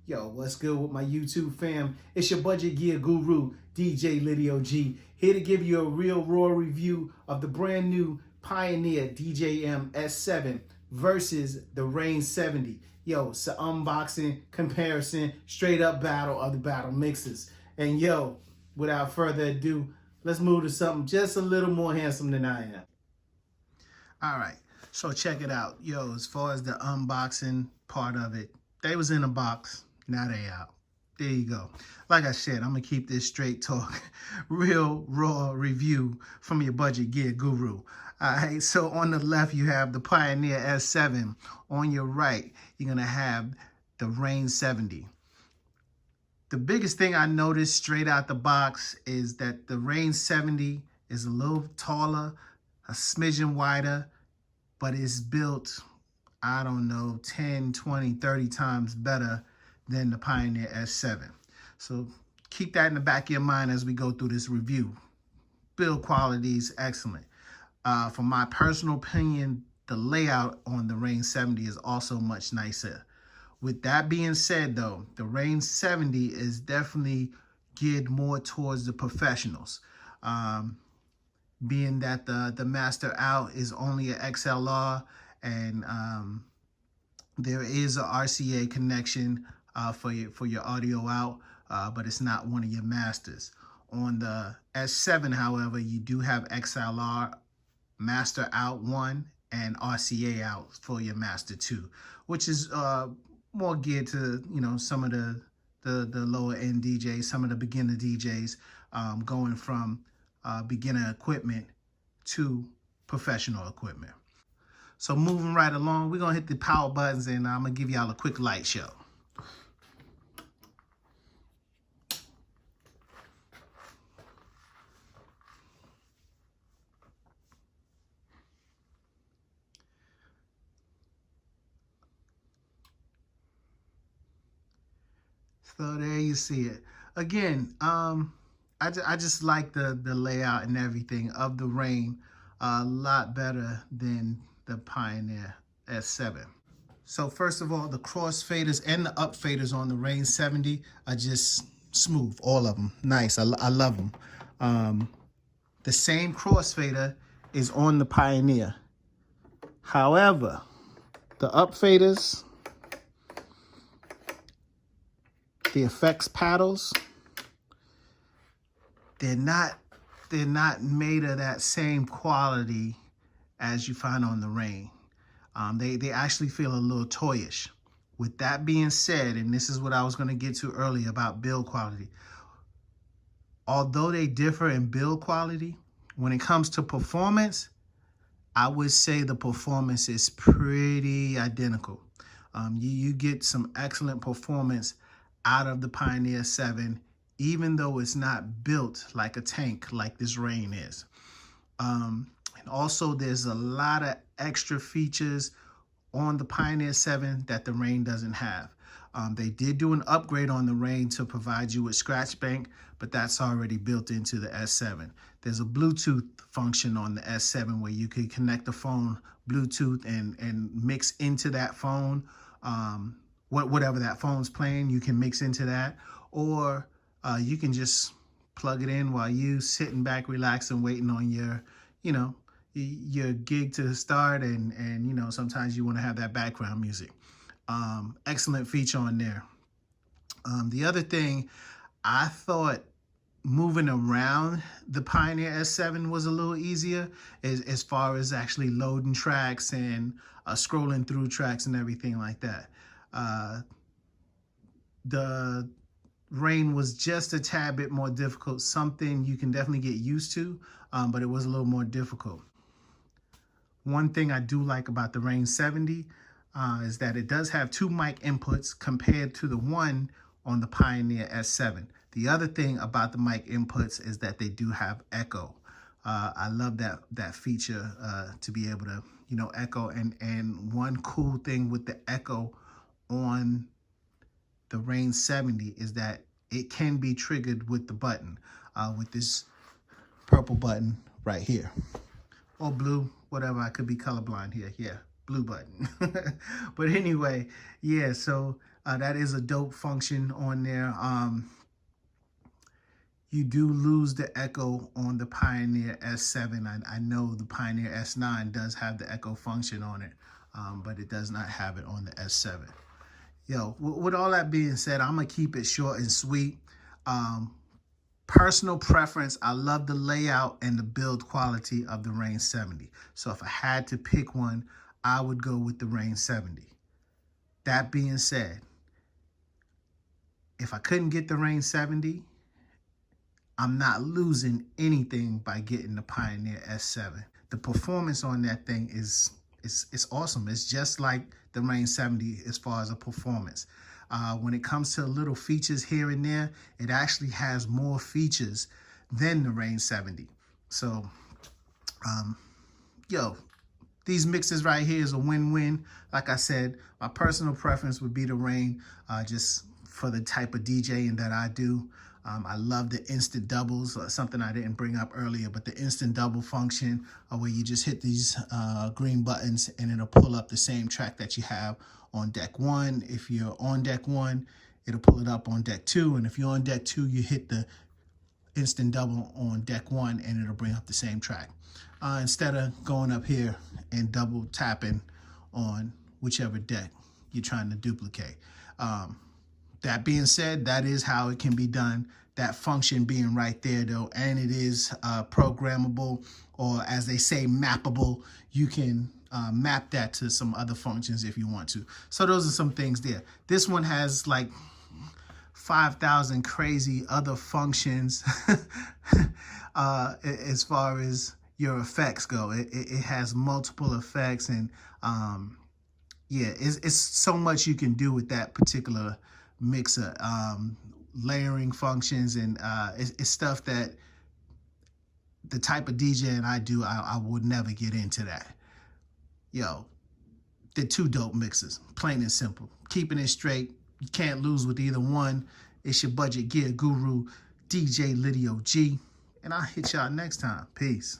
Yo, what's good with my YouTube fam? It's your budget gear guru, DJ Liddy OG, here to give you a real raw review of the brand new Pioneer DJM S7 versus the Rane 70. Yo, it's an unboxing, comparison, straight up battle of the battle mixes. And yo, without further ado, let's move to something just a little more handsome than I am. All right, so check it out. Yo, as far as the unboxing part of it, they was in a box. Now they out. There you go. Like I said, I'm going to keep this straight talk, real raw review from your budget gear guru. All right, so on the left, you have the Pioneer S7. On your right, you're going to have the Rane 70. The biggest thing I noticed straight out the box is that the Rane 70 is a little taller, a smidgen wider, but it's built, I don't know, 10, 20, 30 times better than the Pioneer S7. So keep that in the back of your mind as we go through this review. Build quality is excellent. For my personal opinion, the layout on the Rane 70 is also much nicer. With that being said, though, the Rane 70 is definitely geared more towards the professionals. Being that the master out is only an XLR, and there is a RCA connection for your audio out, but it's not one of your masters. On the S7, however, you do have XLR master out 1 and RCA out for your master 2, which is more geared to, you know, some of the lower end DJs, some of the beginner DJs, going from beginner equipment to professional equipment. So moving right along, we're gonna hit the power buttons and I'm gonna give y'all a quick light show. So there you see it. Again, I just like the layout and everything of the Rane a lot better than the Pioneer S7. So first of all, the crossfaders and the up faders on the Rane 70 are just smooth, all of them. Nice, I love them. The same crossfader is on the Pioneer. However, the up faders, the effects paddles, they're not made of that same quality as you find on the Rane. They actually feel a little toyish. With that being said, and this is what I was going to get to earlier about build quality, although they differ in build quality, when it comes to performance, I would say the performance is pretty identical. You get some excellent performance out of the Pioneer 7, even though it's not built like a tank like this Rane is. And also there's a lot of extra features on the Pioneer 7 that the Rane doesn't have. They did do an upgrade on the Rane to provide you with scratch bank, but that's already built into the S7. There's a Bluetooth function on the S7 where you could connect the phone Bluetooth and mix into that phone. Whatever that phone's playing, you can mix into that, or you can just plug it in while you sitting back, relaxing, waiting on your, you know, your gig to start, and you know, sometimes you want to have that background music. Excellent feature on there. The other thing, I thought moving around the Pioneer S7 was a little easier as far as actually loading tracks and scrolling through tracks and everything like that. The Rane was just a tad bit more difficult, something you can definitely get used to, but it was a little more difficult. One thing I do like about the Rane 70 is that it does have 2 mic inputs compared to the one on the Pioneer S7. The other thing about the mic inputs is that they do have echo. I love that feature to be able to, you know, echo. And one cool thing with the echo on the Rane 70 is that it can be triggered with the button, with this purple button right here, or blue, whatever. I could be colorblind here. Yeah, blue button. But anyway, yeah, so That is a dope function on there. You do lose the echo on the Pioneer S7. I know the Pioneer S9 does have the echo function on it, but it does not have it on the S7. Yo, with all that being said, I'm going to keep it short and sweet. Personal preference, I love the layout and the build quality of the Rane 70. So if I had to pick one, I would go with the Rane 70. That being said, if I couldn't get the Rane 70, I'm not losing anything by getting the Pioneer S7. The performance on that thing is awesome. It's just like the Rane 70 as far as a performance. When it comes to little features here and there, it actually has more features than the Rane 70. So, yo, these mixes right here is a win-win. Like I said, my personal preference would be the Rane, just for the type of DJing that I do. I love the instant doubles, something I didn't bring up earlier, but the instant double function where you just hit these green buttons and it'll pull up the same track that you have on deck 1. If you're on deck 1, it'll pull it up on deck 2. And if you're on deck 2, you hit the instant double on deck 1 and it'll bring up the same track. Instead of going up here and double tapping on whichever deck you're trying to duplicate. That being said, that is how it can be done. That function being right there though, and it is programmable, or as they say, mappable. You can map that to some other functions if you want to. So those are some things there. This one has like 5,000 crazy other functions as far as your effects go. It has multiple effects, and yeah, it's so much you can do with that particular mixer. Layering functions, and it's stuff that the type of DJing I do, I would never get into that. Yo, they're two dope mixers, plain and simple. Keeping it straight, you can't lose with either one. It's your budget gear guru, DJ Liddy OG, and I'll hit y'all next time. Peace.